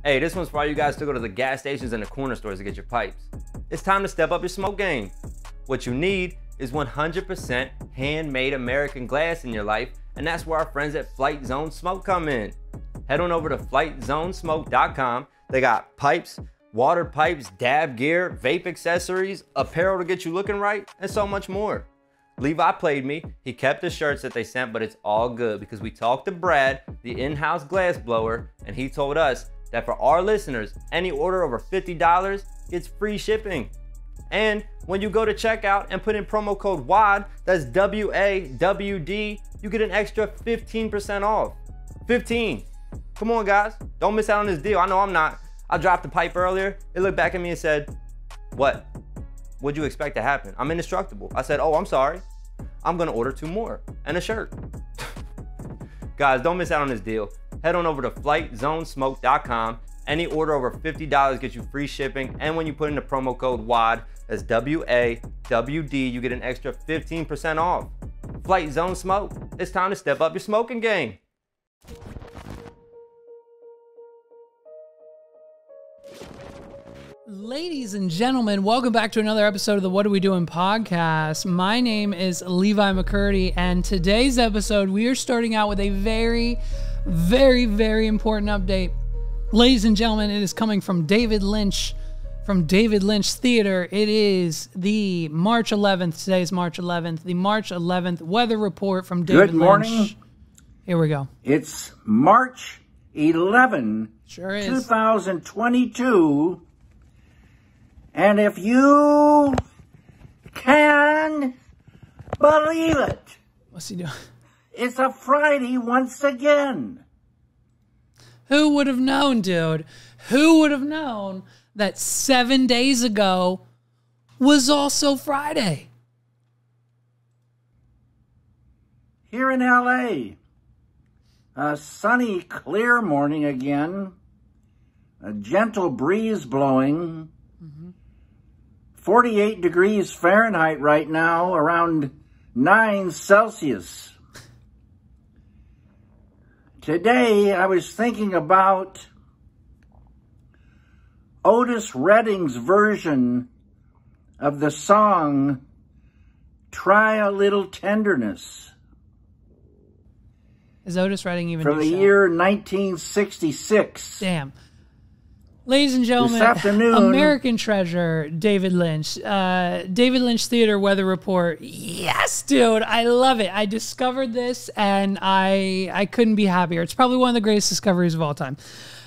Hey, this one's for all you guys to go to the gas stations and the corner stores to get your pipes. It's time to step up your smoke game. What you need is 100% handmade American glass in your life, and that's where our friends at Flight Zone Smoke come in. Head on over to flightzonesmoke.com. They got pipes, water pipes, dab gear, vape accessories, apparel to get you looking right, and so much more. Levi played me. He kept the shirts that they sent, but it's all good because we talked to Brad, the in-house glass blower, and he told us that for our listeners, any order over $50 gets free shipping. And when you go to checkout and put in promo code WAD, that's W-A-W-D, you get an extra 15% off. 15. Come on, guys. Don't miss out on this deal. I know I'm not. I dropped the pipe earlier. It looked back at me and said, what? What'd you expect to happen? I'm indestructible. I said, oh, I'm sorry. I'm gonna order 2 more and a shirt. Guys, don't miss out on this deal. Head on over to flightzonesmoke.com. Any order over $50 gets you free shipping. And when you put in the promo code WAD, that's W-A-W-D, you get an extra 15% off. Flight Zone Smoke. It's time to step up your smoking game. Ladies and gentlemen, welcome back to another episode of the What Are We Doing podcast. My name is Levi McCurdy, and today's episode, we are starting out with a very, very important update. Ladies and gentlemen, it is coming from David Lynch, from David Lynch Theater. It is the March 11th, today's March 11th, the March 11th weather report from David Lynch. Good morning. Here we go. It's March 11, sure is. 2022. And if you can believe it, what's he doing? It's a Friday once again. Who would have known, dude? Who would have known that 7 days ago was also Friday? Here in LA, a sunny, clear morning again, a gentle breeze blowing. 48 degrees Fahrenheit right now, around 9 Celsius. Today, I was thinking about Otis Redding's version of the song, Try a Little Tenderness. Is Otis Redding even from the year 1966. Damn. Ladies and gentlemen, this afternoon, American treasure, David Lynch. David Lynch Theater weather report. Yes, dude, I love it. I discovered this, and I couldn't be happier. It's probably one of the greatest discoveries of all time.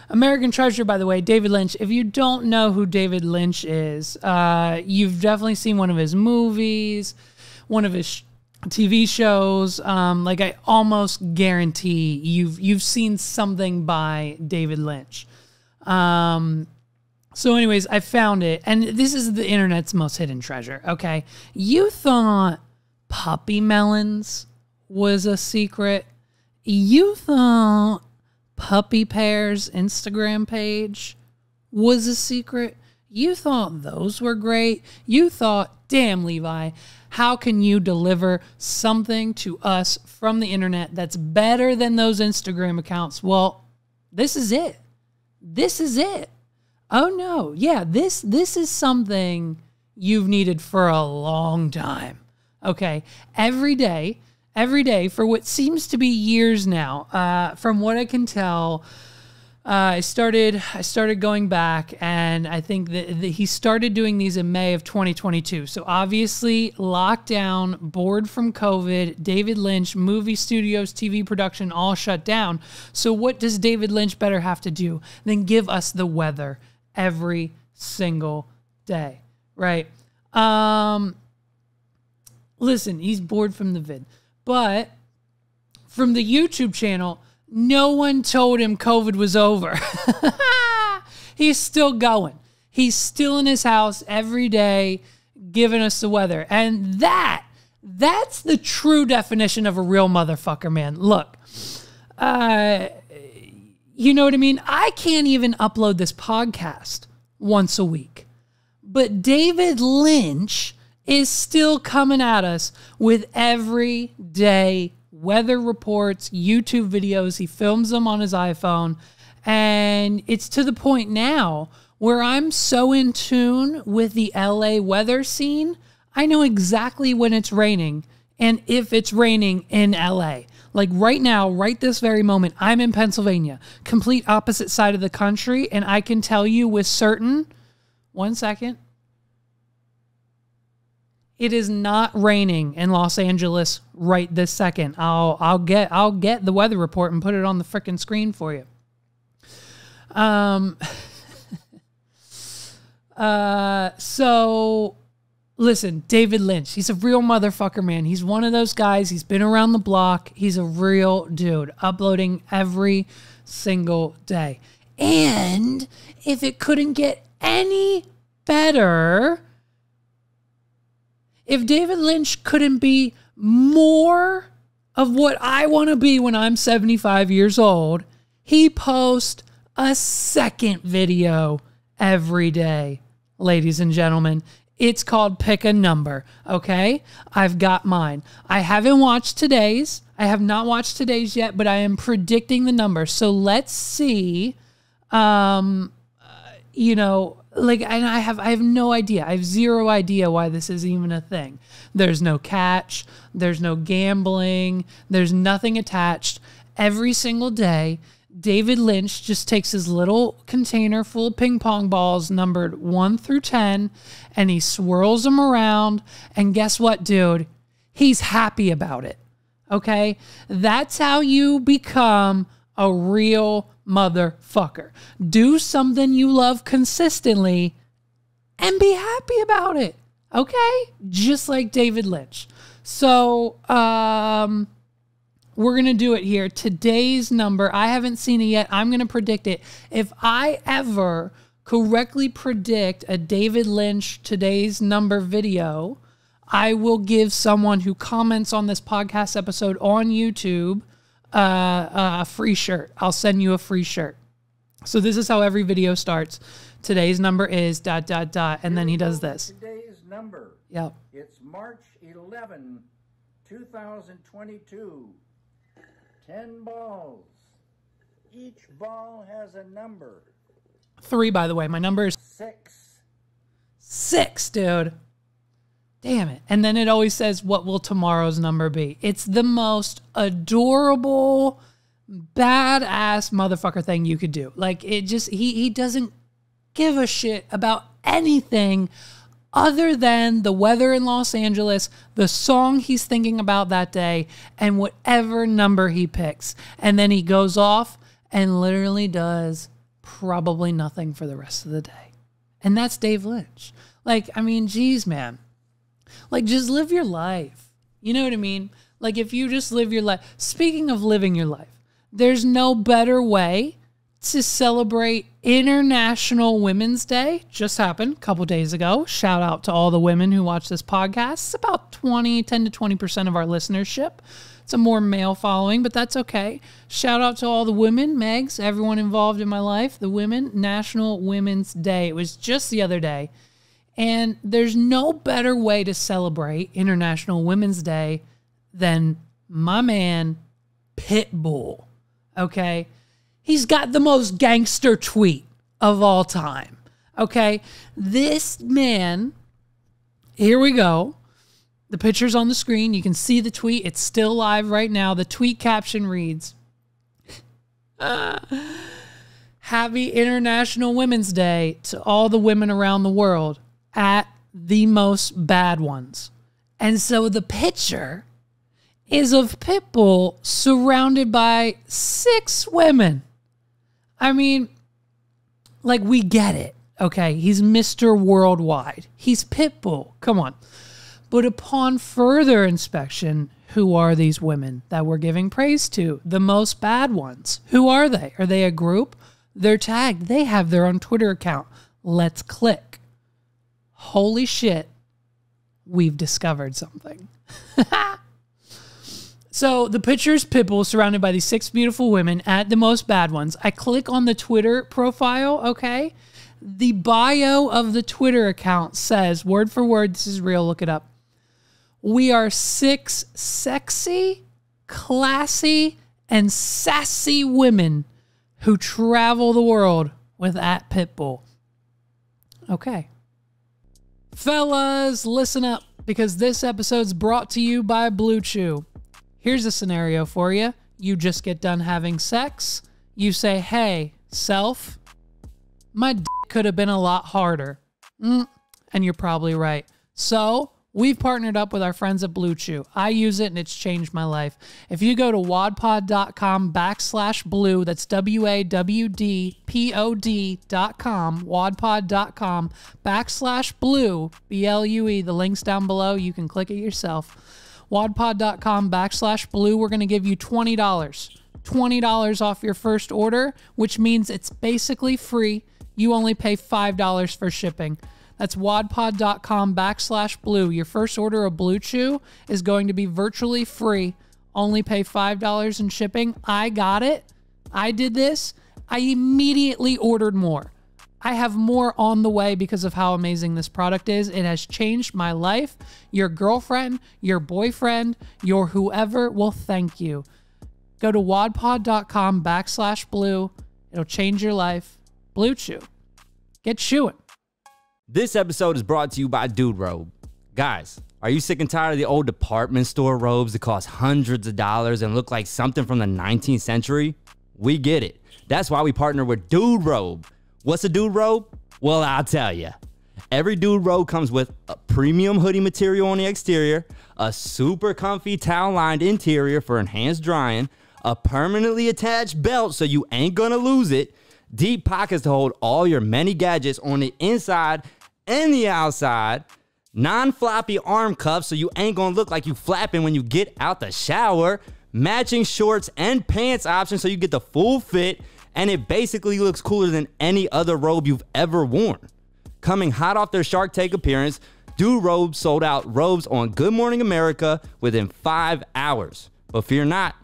American treasure, by the way, David Lynch. If you don't know who David Lynch is, you've definitely seen one of his movies, one of his TV shows. Like I almost guarantee you've seen something by David Lynch. So anyways, I found it, and this is the internet's most hidden treasure, okay? You thought puppy melons was a secret. You thought Puppy Pear's Instagram page was a secret. You thought those were great. You thought, damn, Levi, how can you deliver something to us from the internet that's better than those Instagram accounts? Well, this is it. This is it. Oh no, yeah, this is something you've needed for a long time. Okay, every day for what seems to be years now. From what I can tell, I started going back, and I think that he started doing these in May of 2022. So obviously, lockdown, bored from COVID, David Lynch, movie studios, TV production, all shut down. So what does David Lynch better have to do than give us the weather every single day, right? Listen, he's bored from the vid, but from the YouTube channel, no one told him COVID was over. He's still going. He's still in his house every day giving us the weather. And that's the true definition of a real motherfucker, man. Look, you know what I mean? I can't even upload this podcast once a week. But David Lynch is still coming at us with everyday weather reports, YouTube videos. He films them on his iPhone, And it's to the point now where I'm so in tune with the LA weather scene, I know exactly when it's raining and if it's raining in LA. Like right now, right this very moment, I'm in Pennsylvania, complete opposite side of the country, and I can tell you with certain, 1 second, it is not raining in Los Angeles right this second. I'll get the weather report and put it on the frickin' screen for you. So listen, David Lynch, he's a real motherfucker, man. He's one of those guys. He's been around the block. He's a real dude, uploading every single day. And if it couldn't get any better, if David Lynch couldn't be more of what I want to be when I'm 75 years old, he posts a second video every day, ladies and gentlemen. It's called Pick a Number, okay? I've got mine. I haven't watched today's. I have not watched today's yet, but I am predicting the number. So let's see, you know, like, and I have no idea. I have zero idea why this is even a thing. There's no catch. There's no gambling. There's nothing attached. Every single day, David Lynch just takes his little container full of ping pong balls numbered 1 through 10, and he swirls them around. And guess what, dude? He's happy about it. Okay? That's how you become a real motherfucker. Do something you love consistently and be happy about it. Okay? Just like David Lynch. So, we're going to do it here. Today's number, I haven't seen it yet. I'm going to predict it. If I ever correctly predict a David Lynch today's number video, I will give someone who comments on this podcast episode on YouTube a free shirt. I'll send you a free shirt. So this is how every video starts. Today's number is ... and then he does this. Today's number. Yep. It's March 11, 2022. 10 balls. Each ball has a number. 3, by the way. My number is 6. 6, dude. Damn it. And then it always says, what will tomorrow's number be? It's the most adorable, badass motherfucker thing you could do. Like, it just, he doesn't give a shit about anything other than the weather in Los Angeles, the song he's thinking about that day, and whatever number he picks. And then he goes off and literally does probably nothing for the rest of the day. And that's Dave Lynch. Like, I mean, geez, man. Like, just live your life. You know what I mean? Like, if you just live your life. Speaking of living your life, there's no better way to celebrate International Women's Day. Just happened a couple days ago. Shout out to all the women who watch this podcast. It's about 10 to 20% of our listenership. It's a more male following, but that's okay. Shout out to all the women, Megs, everyone involved in my life, the women. National Women's Day. It was just the other day. And there's no better way to celebrate International Women's Day than my man, Pitbull. Okay? He's got the most gangster tweet of all time. Okay? This man, here we go. The picture's on the screen. You can see the tweet. It's still live right now. The tweet caption reads, Happy International Women's Day to all the women around the world at the most bad ones. And so the picture is of Pitbull surrounded by 6 women. I mean, like, we get it, okay? He's Mr. Worldwide. He's Pitbull. Come on. But upon further inspection, who are these women that we're giving praise to? The most bad ones. Who are they? Are they a group? They're tagged. They have their own Twitter account. Let's click. Holy shit. We've discovered something. So the picture is Pitbull surrounded by these 6 beautiful women at the most bad ones. I click on the Twitter profile, okay? The bio of the Twitter account says, word for word, this is real, look it up. We are 6 sexy, classy, and sassy women who travel the world with @Pitbull. Okay. Fellas, listen up, because this episode's brought to you by BlueChew. Here's a scenario for you. You just get done having sex. You say, hey, self, my d could have been a lot harder. And you're probably right. So we've partnered up with our friends at BlueChew. I use it and it's changed my life. If you go to wadpod.com/blue, that's WAWDPOD.com, wadpod.com/blue, BLUE, the link's down below. You can click it yourself. wadpod.com/blue, we're going to give you $20 off your first order, which means it's basically free. You only pay $5 for shipping. That's wadpod.com/blue. Your first order of BlueChew is going to be virtually free. Only pay $5 in shipping. I got it. I did this. I immediately ordered more. I have more on the way because of how amazing this product is. It has changed my life. Your girlfriend, your boyfriend, your whoever will thank you. Go to wadpod.com/blue. It'll change your life. BlueChew. Get chewing. This episode is brought to you by DudeRob. Guys, are you sick and tired of the old department store robes that cost hundreds of dollars and look like something from the 19th century? We get it. That's why we partner with DudeRob. What's a DudeRob? Well, I'll tell you. Every DudeRob comes with a premium hoodie material on the exterior, a super comfy towel-lined interior for enhanced drying, a permanently attached belt so you ain't gonna lose it, deep pockets to hold all your many gadgets on the inside and the outside, non-floppy arm cuffs so you ain't gonna look like you flapping when you get out the shower, matching shorts and pants options so you get the full fit, and it basically looks cooler than any other robe you've ever worn. Coming hot off their Shark Tank appearance, DudeRob sold out robes on Good Morning America within 5 hours. But fear not,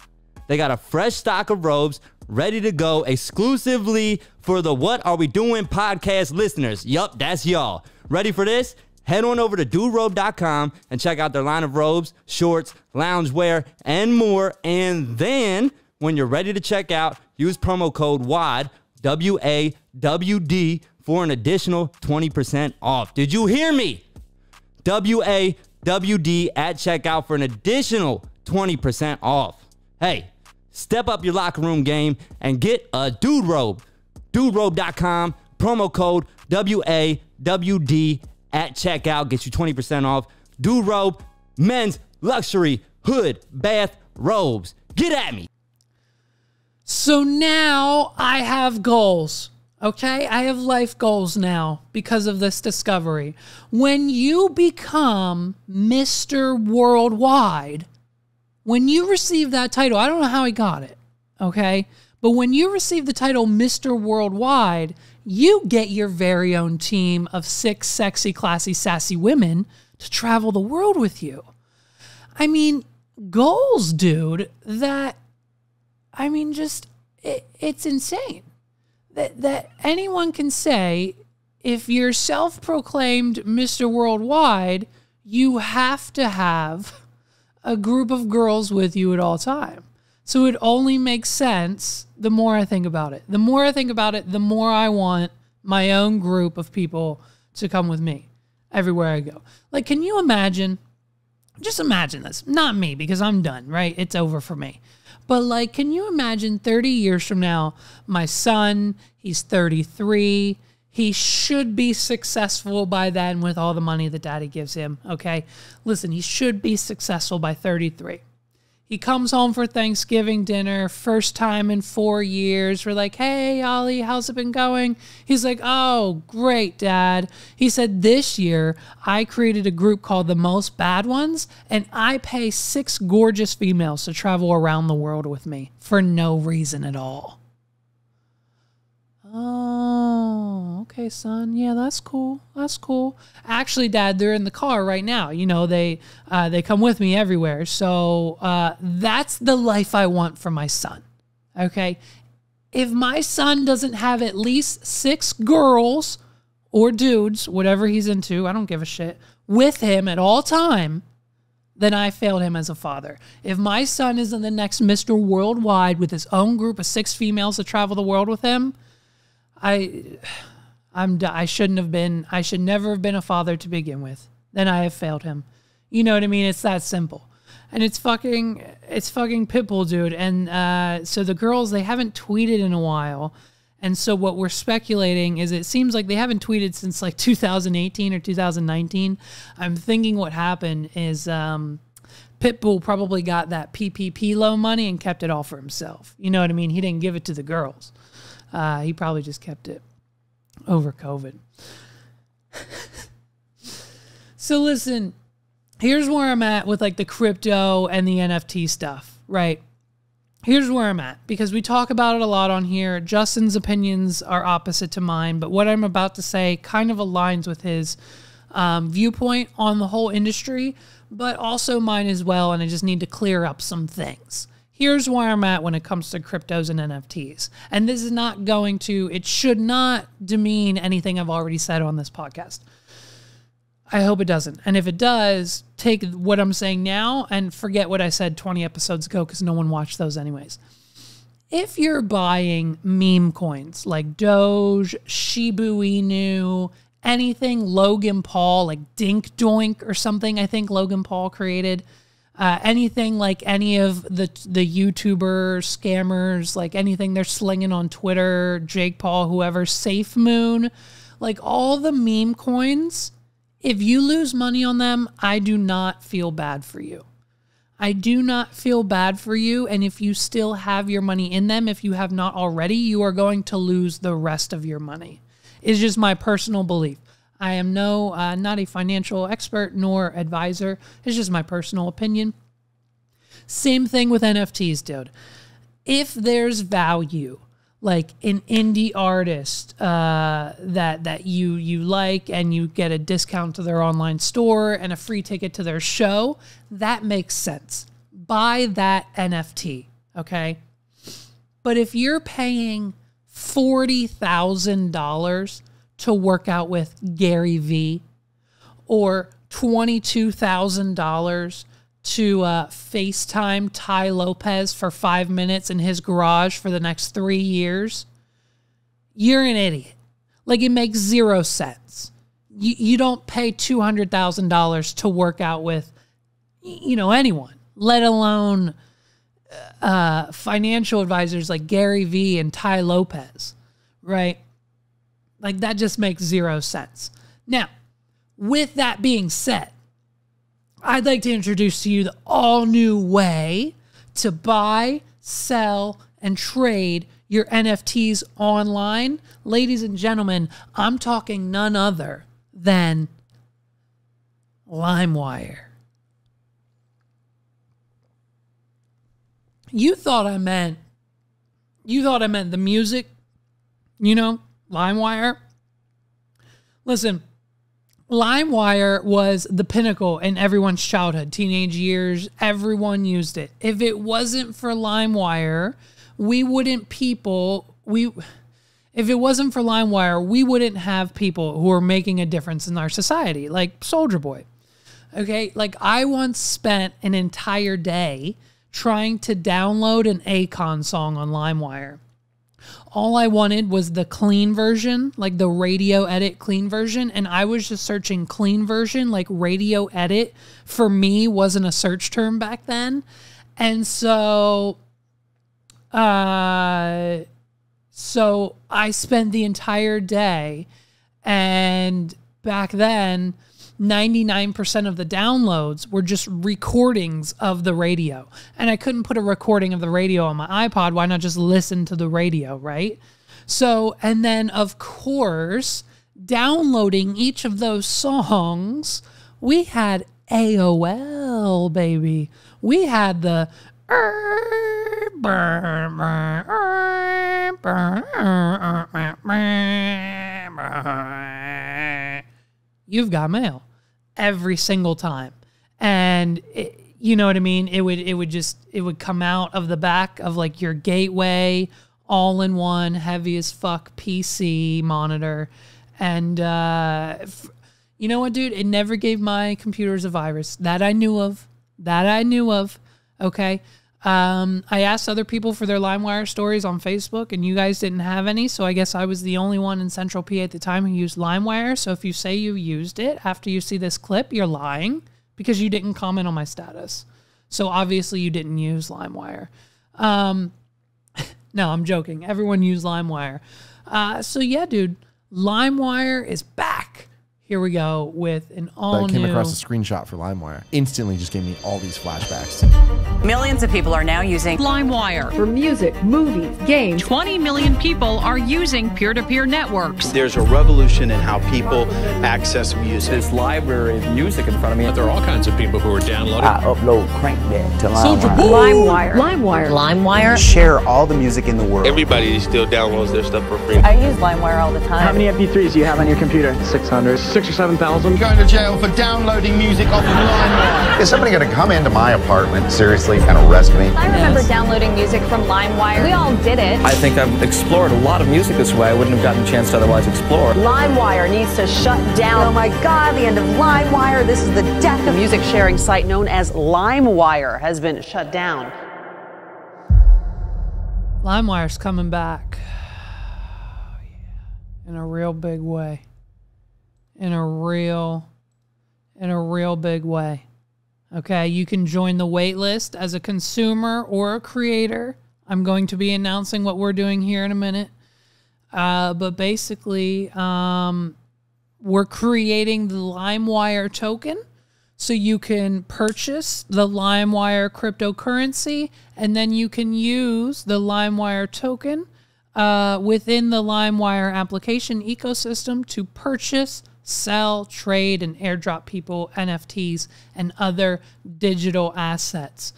they got a fresh stock of robes ready to go exclusively for the What Are We Doing podcast listeners. Yup, that's y'all. Ready for this? Head on over to DudeRob.com and check out their line of robes, shorts, loungewear, and more. And then, when you're ready to check out, use promo code WAD, WAWD, for an additional 20% off. Did you hear me? WAWD at checkout for an additional 20% off. Hey, step up your locker room game and get a DudeRob. DudeRob.com, promo code WAWD at checkout, gets you 20% off. DudeRob, men's luxury hood bath robes. Get at me. So now I have goals, okay? I have life goals now because of this discovery. When you become Mr. Worldwide, when you receive that title, I don't know how he got it, okay? But when you receive the title Mr. Worldwide, you get your very own team of 6 sexy, classy, sassy women to travel the world with you. I mean, goals, dude, that, I mean, just, it's insane. That anyone can say, if you're self-proclaimed Mr. Worldwide, you have to have a group of girls with you at all time. So it only makes sense the more I think about it. The more I think about it, the more I want my own group of people to come with me everywhere I go. Like, can you imagine, just imagine this, not me because I'm done, right? It's over for me. But like, can you imagine 30 years from now, my son, he's 33, he should be successful by then with all the money that daddy gives him, okay? Listen, he should be successful by 33. He comes home for Thanksgiving dinner, first time in 4 years. We're like, hey, Ollie, how's it been going? He's like, oh, great, Dad. He said, this year, I created a group called The Most Bad Ones, and I pay 6 gorgeous females to travel around the world with me for no reason at all. Oh, okay, son. Yeah, that's cool. That's cool. Actually, Dad, they're in the car right now. You know, they come with me everywhere. So that's the life I want for my son. Okay? If my son doesn't have at least 6 girls or dudes, whatever he's into, I don't give a shit, with him at all time, then I failed him as a father. If my son isn't the next Mr. Worldwide with his own group of 6 females to travel the world with him, I should never have been a father to begin with. Then I have failed him. You know what I mean? It's that simple. And it's fucking Pitbull, dude. And so the girls, they haven't tweeted in a while. And so what we're speculating is it seems like they haven't tweeted since like 2018 or 2019. I'm thinking what happened is Pitbull probably got that PPP loan money and kept it all for himself. You know what I mean? He didn't give it to the girls. He probably just kept it over COVID. So listen, here's where I'm at with like the crypto and the NFT stuff, right? Here's where I'm at, because we talk about it a lot on here. Justin's opinions are opposite to mine, but what I'm about to say kind of aligns with his viewpoint on the whole industry, but also mine as well, and I just need to clear up some things. Here's where I'm at when it comes to cryptos and NFTs. And this is not going to, it should not demean anything I've already said on this podcast. I hope it doesn't. And if it does, take what I'm saying now and forget what I said 20 episodes ago, because no one watched those anyways. If you're buying meme coins like Doge, Shibu Inu, anything Logan Paul, like Dink Doink or something I think Logan Paul created, anything like any of the YouTuber scammers, like anything they're slinging on Twitter, Jake Paul, whoever, Safe Moon, like all the meme coins, if you lose money on them, I do not feel bad for you. I do not feel bad for you. And if you still have your money in them, if you have not already, you are going to lose the rest of your money. It's just my personal belief. I am not a financial expert nor advisor. It's just my personal opinion. Same thing with NFTs, dude. If there's value, like an indie artist that you like and you get a discount to their online store and a free ticket to their show, that makes sense. Buy that NFT, okay? But if you're paying $40,000 to work out with Gary Vee or $22,000 to FaceTime Ty Lopez for 5 minutes in his garage for the next 3 years, you're an idiot. Like, it makes zero sense. You don't pay $200,000 to work out with, anyone, let alone financial advisors like Gary Vee and Ty Lopez, right? Like, that just makes zero sense. Now, with that being said, I'd like to introduce to you the all-new way to buy, sell, and trade your NFTs online. Ladies and gentlemen, I'm talking none other than LimeWire. You thought I meant the music, LimeWire? Listen, LimeWire was the pinnacle in everyone's childhood, teenage years. Everyone used it. If it wasn't for LimeWire, we wouldn't have people who are making a difference in our society, like Soulja Boy. Okay, like I once spent an entire day trying to download an Akon song on LimeWire. All I wanted was the clean version, like the radio edit clean version. And I was just searching clean version, like radio edit for me wasn't a search term back then. And so I spent the entire day, and back then 99% of the downloads were just recordings of the radio. And I couldn't put a recording of the radio on my iPod. Why not just listen to the radio, right? So, and then of course, downloading each of those songs, we had AOL, baby. We had the You've Got Mail every single time. And you know what I mean? It would come out of the back of like your Gateway, all-in-one, heavy as fuck PC monitor. And you know what, dude? It never gave my computers a virus that I knew of. that I knew of. Okay. I asked other people for their LimeWire stories on Facebook, and you guys didn't have any, so I guess I was the only one in Central PA at the time who used LimeWire. So if you say you used it after you see this clip, you're lying because you didn't comment on my status. So obviously you didn't use LimeWire. No, I'm joking. Everyone used LimeWire. So yeah, dude, LimeWire is back. Here we go with an all-new... I came across a screenshot for LimeWire. Instantly just gave me all these flashbacks. Millions of people are now using LimeWire for music, movies, games. 20 million people are using peer-to-peer networks. There's a revolution in how people access music. This library of music in front of me. There are all kinds of people who are downloading. I upload Crank That to LimeWire. LimeWire. Share all the music in the world. Everybody still downloads their stuff for free. I use LimeWire all the time. How many MP3s do you have on your computer? 600. 6,000 or 7,000. Going to jail for downloading music off of LimeWire. Is somebody going to come into my apartment, seriously, and arrest me? I remember downloading music from LimeWire. We all did it. I think I've explored a lot of music this way. I wouldn't have gotten a chance to otherwise explore. LimeWire needs to shut down. Oh my God, the end of LimeWire. This is the death of the music sharing site known as LimeWire has been shut down. LimeWire's coming back. In a real big way. In a real big way. Okay, you can join the wait list as a consumer or a creator. I'm going to be announcing what we're doing here in a minute. But basically, we're creating the LimeWire token so you can purchase the LimeWire cryptocurrency, and then you can use the LimeWire token within the LimeWire application ecosystem to purchase, sell, trade, and airdrop people NFTs and other digital assets.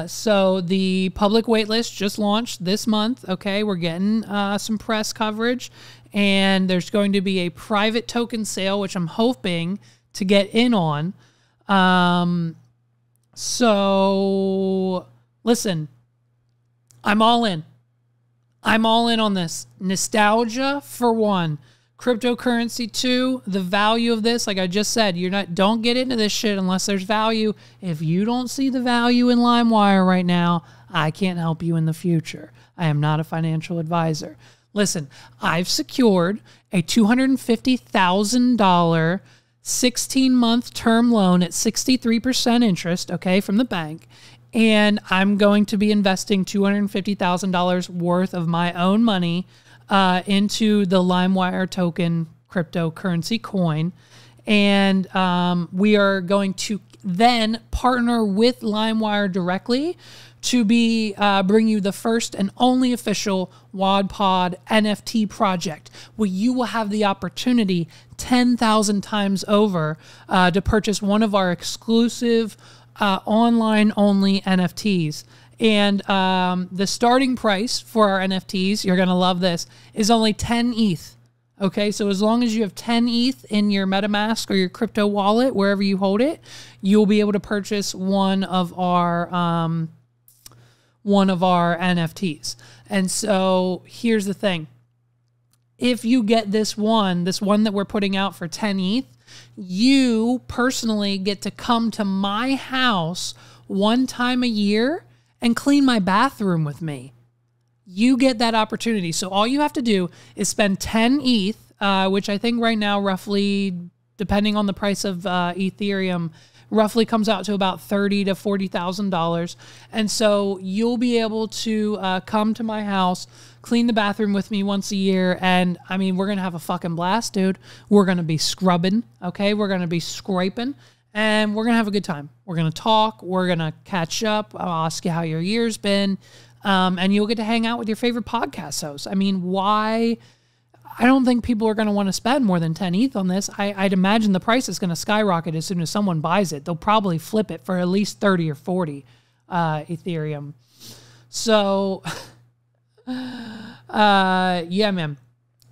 So the public waitlist just launched this month. Okay, we're getting some press coverage, and there's going to be a private token sale, which I'm hoping to get in on. So listen, I'm all in. I'm all in on this. Nostalgia for one. Cryptocurrency 2, the value of this, like I just said, don't get into this shit unless there's value. If you don't see the value in LimeWire right now, I can't help you in the future. I am not a financial advisor. Listen, I've secured a $250,000 16-month term loan at 63% interest, okay, from the bank. And I'm going to be investing $250,000 worth of my own money into the LimeWire token cryptocurrency coin. And we are going to then partner with LimeWire directly to bring you the first and only official WADPod NFT project, where you will have the opportunity 10,000 times over to purchase one of our exclusive online-only NFTs. And the starting price for our NFTs, you're going to love this, is only 10 ETH. Okay, so as long as you have 10 ETH in your MetaMask or your crypto wallet, wherever you hold it, you'll be able to purchase one of our NFTs. And so here's the thing. If you get this one that we're putting out for 10 ETH, you personally get to come to my house one time a year and clean my bathroom with me. You get that opportunity. So all you have to do is spend 10 ETH, which I think right now roughly, depending on the price of Ethereum, roughly comes out to about $30,000 to $40,000. And so you'll be able to come to my house, clean the bathroom with me once a year. And I mean, we're going to have a fucking blast, dude. We're going to be scrubbing, okay? We're going to be scraping. And we're going to have a good time. We're going to talk. We're going to catch up. I'll ask you how your year's been. And you'll get to hang out with your favorite podcast hosts. I mean, why? I don't think people are going to want to spend more than 10 ETH on this. I'd imagine the price is going to skyrocket as soon as someone buys it. They'll probably flip it for at least 30 or 40 Ethereum. So, yeah, man.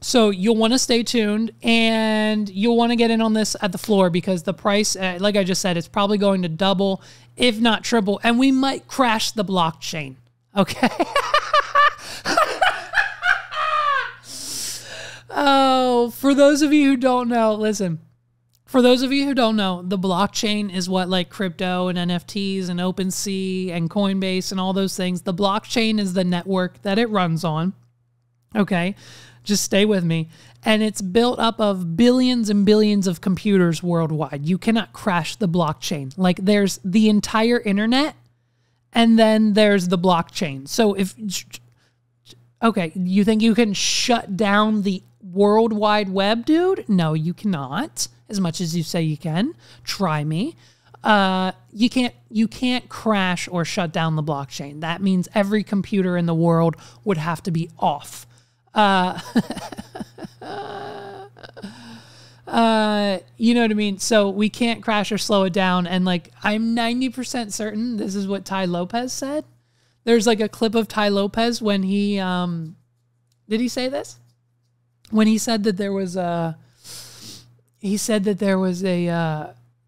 So you'll want to stay tuned, and you'll want to get in on this at the floor, because the price, like I just said, it's probably going to double, if not triple, and we might crash the blockchain, okay? Oh, for those of you who don't know, listen, For those of you who don't know, the blockchain is what like crypto and NFTs and OpenSea and Coinbase and all those things. The blockchain is the network that it runs on. Okay, just stay with me. And it's built up of billions and billions of computers worldwide. You cannot crash the blockchain. Like there's the entire internet and then there's the blockchain. So if, okay, you think you can shut down the World Wide Web, dude? No, you cannot. As much as you say you can. Try me. You can't crash or shut down the blockchain. That means every computer in the world would have to be off. You know what I mean? So we can't crash or slow it down. And like, I'm 90% certain this is what Ty Lopez said. There's like a clip of Ty Lopez when he, did he say this? When he said that there was a,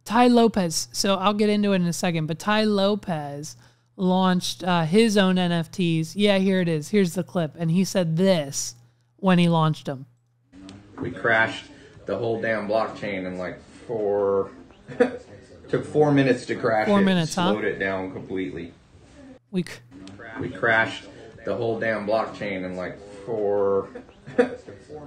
Ty Lopez. So I'll get into it in a second, but Ty Lopez launched his own NFTs. Yeah, here it is. Here's the clip. And he said this when he launched them. We crashed the whole damn blockchain in like took 4 minutes to crash 4 it. minutes, Slowed it down completely. We crashed the whole damn blockchain in like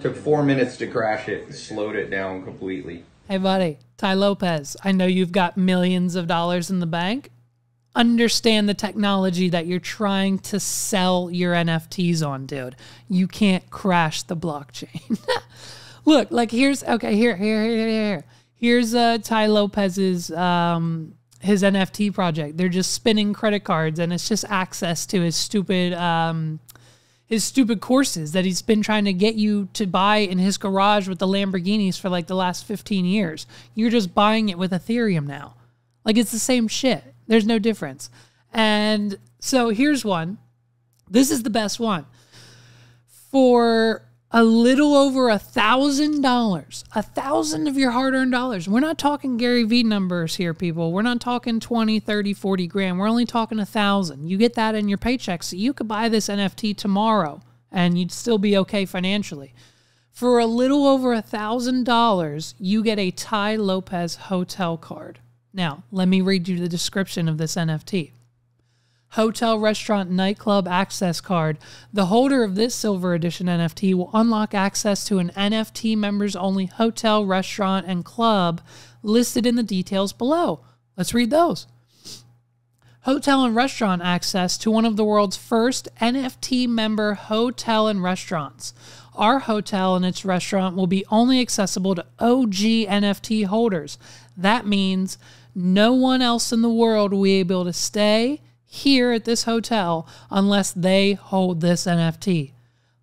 took 4 minutes to crash it. Slowed it down completely. Hey, buddy, Ty Lopez, I know you've got millions of dollars in the bank. Understand the technology that you're trying to sell your NFTs on, dude. You can't crash the blockchain. Look, like here's, okay, here. Here's Ty Lopez's, his NFT project. They're just spinning credit cards and it's just access to his stupid courses that he's been trying to get you to buy in his garage with the Lamborghinis for like the last 15 years. You're just buying it with Ethereum now. Like it's the same shit. There's no difference. And so here's one. This is the best one. For a little over $1,000, $1,000 of your hard-earned dollars. We're not talking Gary Vee numbers here, people. We're not talking 20, 30, 40 grand. We're only talking 1,000. You get that in your paycheck, so you could buy this NFT tomorrow and you'd still be okay financially. For a little over $1,000, you get a Ty Lopez hotel card. Now, let me read you the description of this NFT. Hotel, restaurant, nightclub access card. The holder of this silver edition NFT will unlock access to an NFT members only hotel, restaurant, and club listed in the details below. Let's read those. Hotel and restaurant access to one of the world's first NFT member hotel and restaurants. Our hotel and its restaurant will be only accessible to OG NFT holders. That means no one else in the world will be able to stay here at this hotel unless they hold this NFT.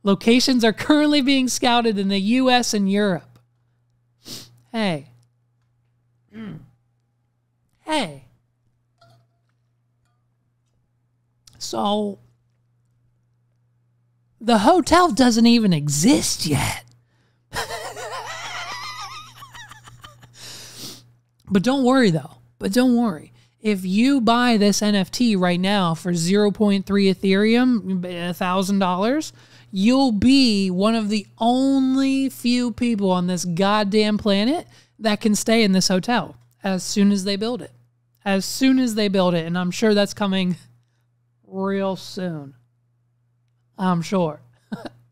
Locations are currently being scouted in the US and Europe. Hey. Hey. So, the hotel doesn't even exist yet. But don't worry, though. But don't worry. If you buy this NFT right now for 0.3 Ethereum, $1,000, you'll be one of the only few people on this goddamn planet that can stay in this hotel as soon as they build it. As soon as they build it. And I'm sure that's coming real soon. I'm sure.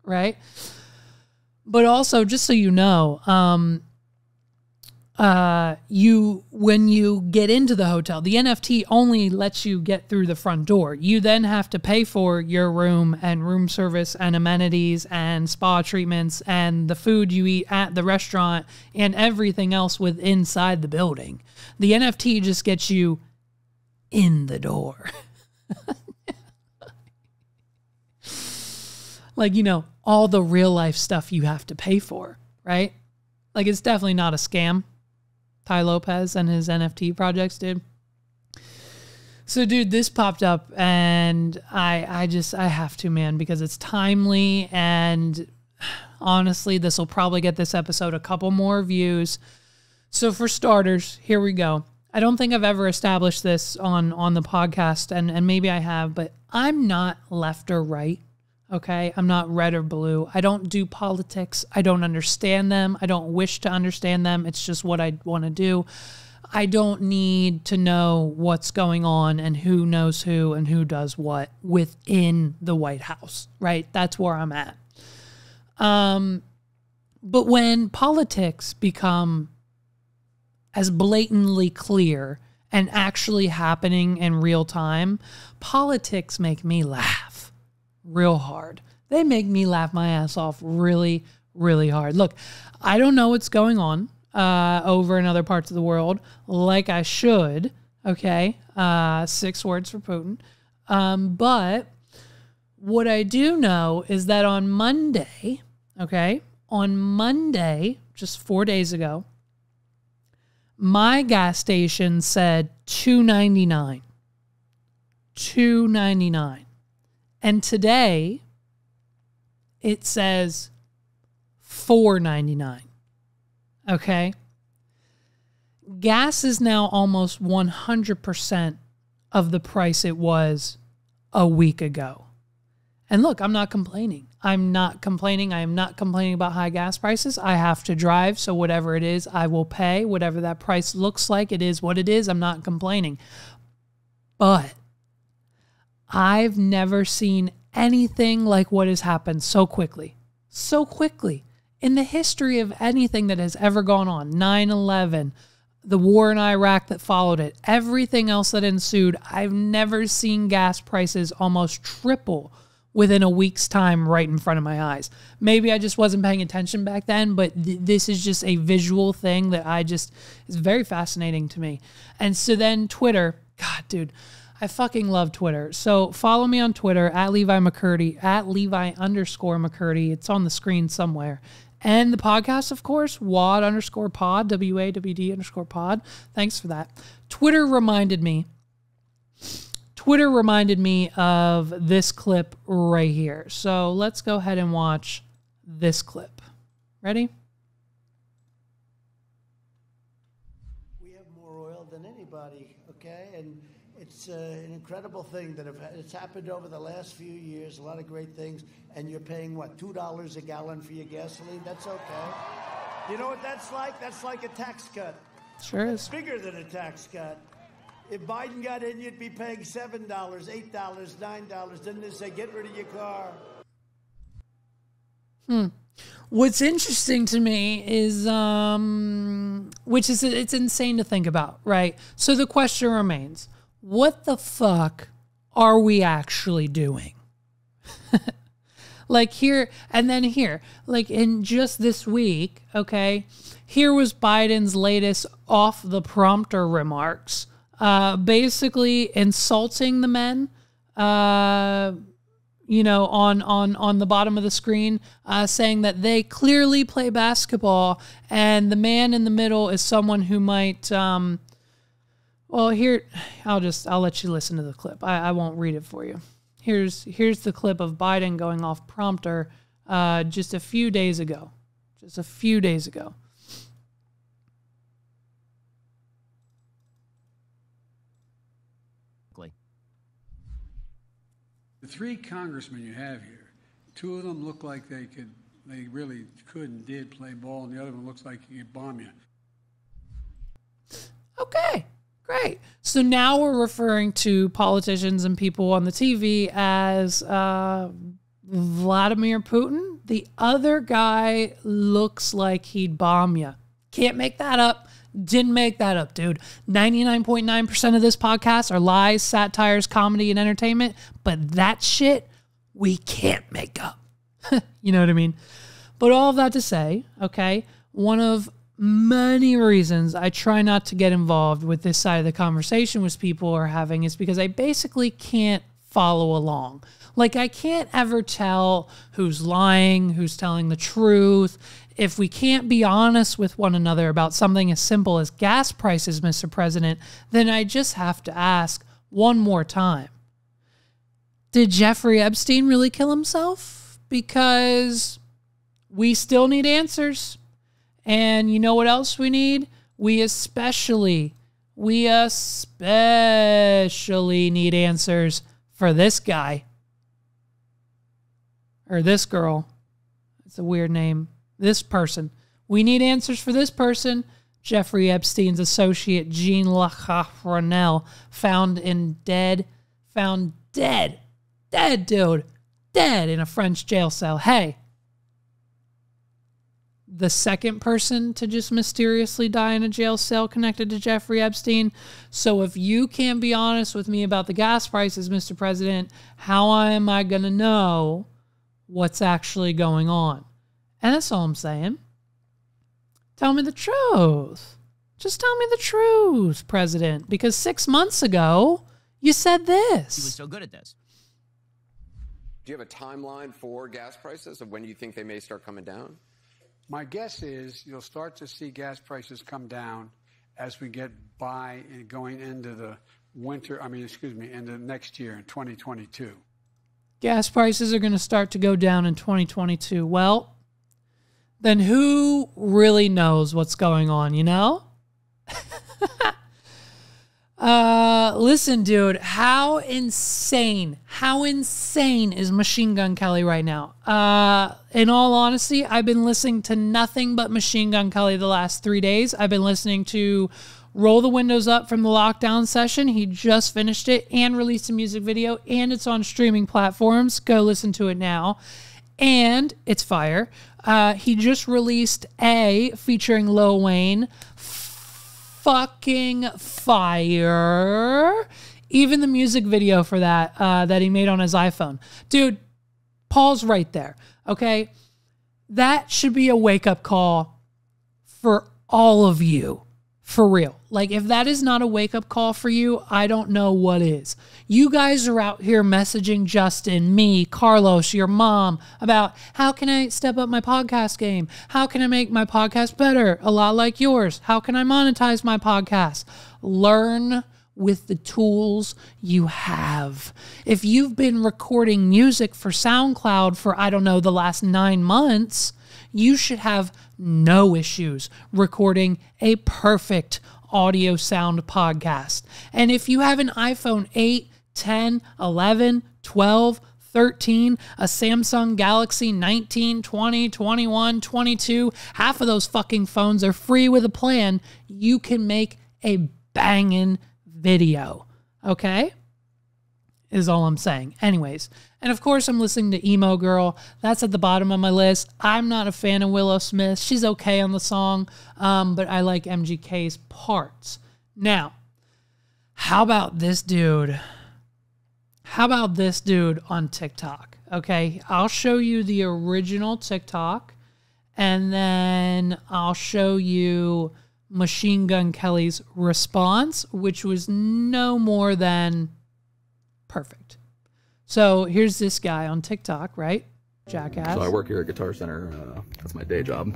Right? But also, just so you know, when you get into the hotel, the NFT only lets you get through the front door. You then have to pay for your room and room service and amenities and spa treatments and the food you eat at the restaurant and everything else with inside the building. The NFT just gets you in the door. Like, you know, all the real life stuff you have to pay for, right? Like, it's definitely not a scam. Ty Lopez and his NFT projects, dude. So, dude, this popped up, and I have to, man, because it's timely, and honestly, this will probably get this episode a couple more views. So, for starters, here we go. I don't think I've ever established this on the podcast, and maybe I have, but I'm not left or right. Okay, I'm not red or blue. I don't do politics. I don't understand them. I don't wish to understand them. It's just what I want to do. I don't need to know what's going on and who knows who and who does what within the White House, right? That's where I'm at. But when politics become as blatantly clear and actually happening in real time, politics make me laugh real hard. They make me laugh my ass off really, really hard. Look, I don't know what's going on over in other parts of the world like I should, okay? 6 words for Putin. But what I do know is that on Monday, okay, on Monday, just 4 days ago, my gas station said $2.99. $2.99. And today, it says $4.99. Okay? Gas is now almost 100% of the price it was a week ago. And look, I'm not complaining. I'm not complaining. I am not complaining about high gas prices. I have to drive, so whatever it is, I will pay. Whatever that price looks like, it is what it is. I'm not complaining. But I've never seen anything like what has happened so quickly. So quickly. In the history of anything that has ever gone on, 9/11, the war in Iraq that followed it, everything else that ensued, I've never seen gas prices almost triple within a week's time right in front of my eyes. Maybe I just wasn't paying attention back then, but this is just a visual thing that is very fascinating to me. And so then Twitter, God, dude, I fucking love Twitter. So follow me on Twitter, at Levi McCurdy, at Levi_McCurdy. It's on the screen somewhere. And the podcast, of course, WAD_pod, WAWD_pod. Thanks for that. Twitter reminded me of this clip right here. So let's go ahead and watch this clip. Ready? We have more oil than anybody, okay? And it's an incredible thing that it's happened over the last few years, a lot of great things, and you're paying, what, $2 a gallon for your gasoline? That's okay. You know what that's like? That's like a tax cut. Sure is. It's bigger than a tax cut. If Biden got in, you'd be paying $7, $8, $9. Then they say, get rid of your car. What's interesting to me is, it's insane to think about, right? So the question remains, what the fuck are we actually doing? Like here, and then here, like in just this week, okay, here was Biden's latest off the prompter remarks. Basically insulting the men, you know, on the bottom of the screen, saying that they clearly play basketball, and the man in the middle is someone who might, well, here, I'll let you listen to the clip. I won't read it for you. Here's the clip of Biden going off prompter, just a few days ago. Just a few days ago. The 3 congressmen you have here, 2 of them look like they really could and did play ball, and the other one looks like he could bomb you. Okay, great. So now we're referring to politicians and people on the TV as Vladimir Putin. The other guy looks like he'd bomb you. Can't make that up. Didn't make that up, dude. 99.9% of this podcast are lies, satires, comedy, and entertainment, but that shit we can't make up. You know what I mean? But all of that to say, okay, one of many reasons I try not to get involved with this side of the conversation with people are having is because I basically can't follow along. Like, I can't ever tell who's lying, who's telling the truth. If we can't be honest with one another about something as simple as gas prices, Mr. President, then I just have to ask one more time. Did Jeffrey Epstein really kill himself? Because we still need answers. And you know what else we need? We especially need answers for this guy. or this girl. It's a weird name. This person. We need answers for this person. Jeffrey Epstein's associate, Jean Lacafronel, found dead, dude, dead in a French jail cell. Hey, the second person to just mysteriously die in a jail cell connected to Jeffrey Epstein. So if you can't be honest with me about the gas prices, Mr. President, how am I going to know what's actually going on? And that's all I'm saying. Tell me the truth. Just tell me the truth, President, because 6 months ago, you said this. He was so good at this. Do you have a timeline for gas prices of when you think they may start coming down? My guess is you'll start to see gas prices come down as we get by and going into the winter, into next year in 2022. Gas prices are going to start to go down in 2022. Well, then who really knows what's going on, you know? Listen, dude, how insane is Machine Gun Kelly right now? In all honesty, I've been listening to nothing but Machine Gun Kelly the last 3 days. I've been listening to Roll the Windows Up from the lockdown session. He just finished it and released a music video, and it's on streaming platforms. Go listen to it now. And it's fire. He just released A featuring Lil Wayne. Fucking fire. Even the music video for that that he made on his iPhone. Dude, Paul's right there, okay? That should be a wake-up call for all of you. For real. Like, if that is not a wake-up call for you, I don't know what is. You guys are out here messaging Justin, me, Carlos, your mom, about how can I step up my podcast game? How can I make my podcast better? A lot like yours. How can I monetize my podcast? Learn with the tools you have. If you've been recording music for SoundCloud for, I don't know, the last 9 months, you should have no issues recording a perfect audio sound podcast. And if you have an iPhone 8, 10, 11, 12, 13, a Samsung Galaxy 19, 20, 21, 22, half of those fucking phones are free with a plan, you can make a banging video. Okay? Is all I'm saying. Anyways, and of course I'm listening to Emo Girl. That's at the bottom of my list. I'm not a fan of Willow Smith. She's okay on the song, but I like MGK's parts. Now, how about this dude? How about this dude on TikTok? Okay, I'll show you the original TikTok, and then I'll show you Machine Gun Kelly's response, which was no more than perfect. So here's this guy on TikTok, right? Jackass. So I work here at Guitar Center. That's my day job.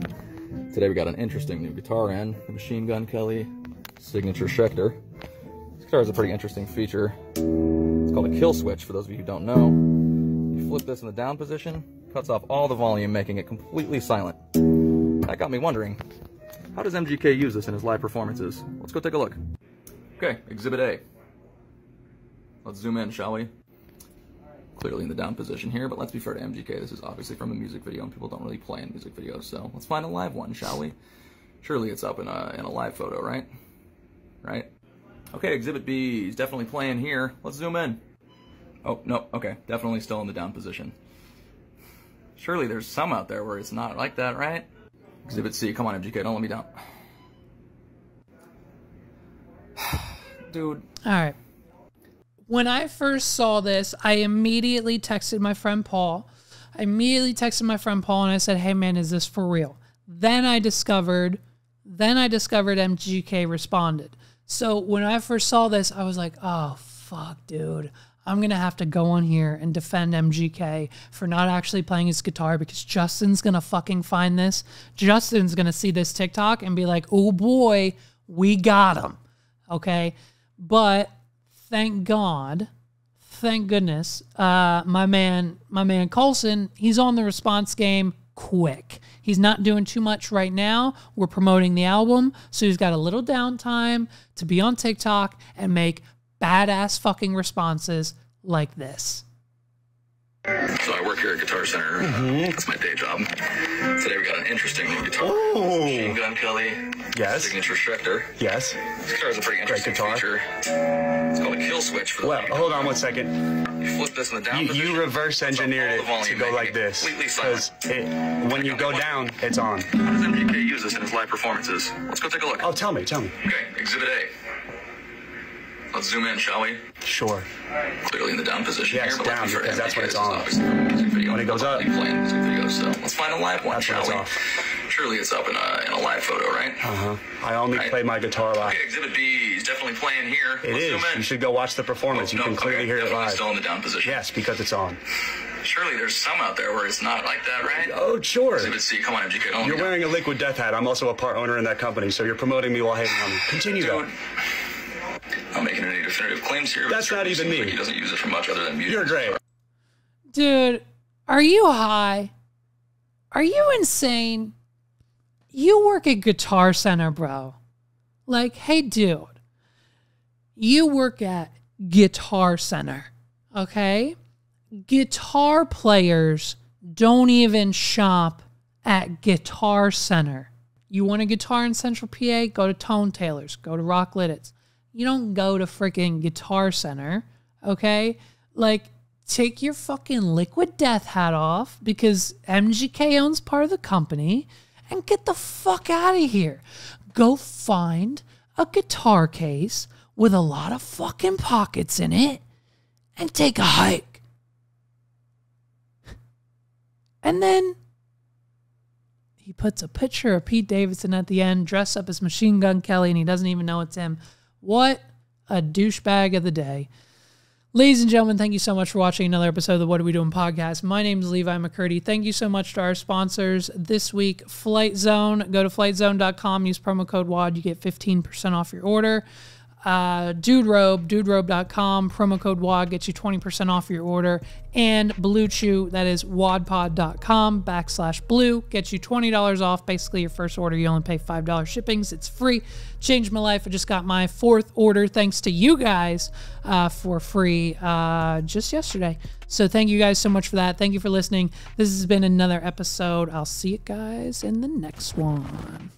Today we got an interesting new guitar in, the Machine Gun Kelly Signature Schecter. This guitar has a pretty interesting feature. It's called a kill switch, for those of you who don't know. You flip this in the down position, cuts off all the volume, making it completely silent. That got me wondering, how does MGK use this in his live performances? Let's go take a look. Okay, Exhibit A. Let's zoom in, shall we? Clearly in the down position here, but let's be fair to MGK. This is obviously from a music video, and people don't really play in music videos, so let's find a live one, shall we? Surely it's up in a live photo, right? Right? Okay, Exhibit B. He's definitely playing here. Let's zoom in. Oh, no, okay. Definitely still in the down position. Surely there's some out there where it's not like that, right? Exhibit C. Come on, MGK. Don't let me down. Dude. All right. When I first saw this, I immediately texted my friend Paul. And I said, hey man, is this for real? Then I discovered MGK responded. So when I first saw this, I was like, oh fuck, dude. I'm going to have to go on here and defend MGK for not actually playing his guitar, because Justin's going to fucking find this. Justin's going to see this TikTok and be like, oh boy, we got him. Okay? But thank God, thank goodness, my man Coulson, he's on the response game quick. He's not doing too much right now. We're promoting the album, so he's got a little downtime to be on TikTok and make badass fucking responses like this. So I work here at Guitar Center. That's my day job. Today we got an interesting new guitar. Machine Gun Kelly. Yes. Signature Schecter. Yes. This guitar is a pretty interesting feature. It's called a kill switch. For the hold on one second. You flip this in the down position. You reverse engineered it to go like this. Because when you go down, it's on. How does MGK use this in his live performances? Let's go take a look. Oh, tell me. Okay, Exhibit A. Let's zoom in, shall we? Sure. Clearly in the down position yes, here. Down, because that's when it's on. Video. When it goes up. Playing music video, so let's find a live one, shall we? Off. Surely it's up in a live photo, right? I only play my guitar live. Okay, Exhibit B is definitely playing here. It is. You should go watch the performance. You can clearly hear it live. Still in the down position. Yes, because it's on. Surely there's some out there where it's not like that, right? Oh, sure. Exhibit C, come on, MGK. You're wearing a Liquid Death hat. I'm also a part owner in that company, so you're promoting me while hating on me. Continue, though. I'm making any definitive claims here. That's not even me. He doesn't use it for much other than music. You're great. Dude, are you high? Are you insane? You work at Guitar Center, bro. Like, hey, dude. You work at Guitar Center, okay? Guitar players don't even shop at Guitar Center. You want a guitar in Central PA? Go to Tone Tailors. Go to Rock Lidditz. You don't go to freaking Guitar Center, okay? Like, take your fucking Liquid Death hat off because MGK owns part of the company and get the fuck out of here. Go find a guitar case with a lot of fucking pockets in it and take a hike. And then he puts a picture of Pete Davidson at the end, dressed up as Machine Gun Kelly, and he doesn't even know it's him. What a douchebag of the day. Ladies and gentlemen, thank you so much for watching another episode of the What Are We Doing podcast. My name is Levi McCurdy. Thank you so much to our sponsors this week, Flight Zone. Go to flightzone.com, use promo code WAD. You get 15% off your order. DudeRob, DudeRob.com, promo code WAD gets you 20% off your order. And BlueChew, that is wadpod.com/blue, gets you $20 off. Basically, your first order, you only pay $5 shippings. It's free. Changed my life. I just got my 4th order thanks to you guys for free just yesterday. So thank you guys so much for that. Thank you for listening. This has been another episode. I'll see you guys in the next one.